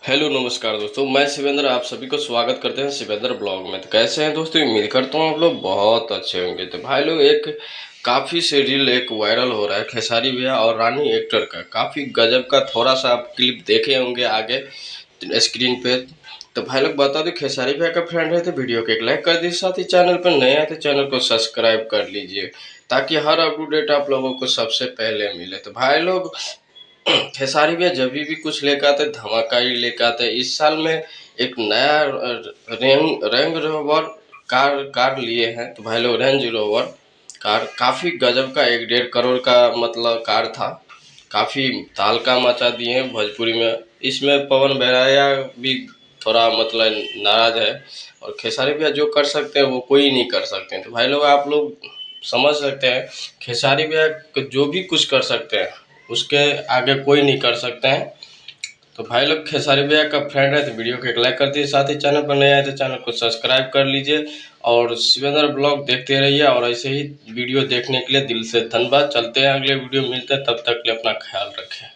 Hello नमस्कार दोस्तों, मैं शिवेंद्र आप सभी को स्वागत करते हैं शिवेंद्र ब्लॉग में। तो कैसे हैं दोस्तों, उम्मीद करता हूँ आप लोग बहुत अच्छे होंगे। तो भाई लोग एक काफ़ी से रील एक वायरल हो रहा है खेसारी भैया और रानी एक्टर का, काफ़ी गजब का। थोड़ा सा आप क्लिप देखे होंगे आगे स्क्रीन पे। तो भाई लोग बता दो, खेसारी भैया का फ्रेंड है तो वीडियो को एक लाइक कर दीजिए, साथ ही चैनल पर नए हैं तो चैनल को सब्सक्राइब कर लीजिए ताकि हर अपडेट आप लोगों को सबसे पहले मिले। तो भाई लोग खेसारी भैया जब भी कुछ लेकर आते धमाका ही लेकर आते। इस साल में एक नया रेंज रोवर कार लिए हैं। तो भाई लोग रेंज रोवर कार काफ़ी गजब का 1.5 करोड़ का मतलब कार था। काफ़ी तहलका मचा दिए हैं भोजपुरी में। इसमें पवन बहराया भी थोड़ा मतलब नाराज है, और खेसारी भैया जो कर सकते हैं वो कोई नहीं कर सकते हैं। तो भाई लोग आप लोग समझ सकते हैं, खेसारी भैया जो भी कुछ कर सकते हैं उसके आगे कोई नहीं कर सकते हैं। तो भाई लोग खेसारी भैया का फ्रेंड है तो वीडियो को एक लाइक कर दीजिए, साथ ही चैनल पर नए आए तो चैनल को सब्सक्राइब कर लीजिए और शिवेंद्र ब्लॉग देखते रहिए। और ऐसे ही वीडियो देखने के लिए दिल से धन्यवाद। चलते हैं अगले वीडियो, मिलते हैं, तब तक के लिए अपना ख्याल रखें।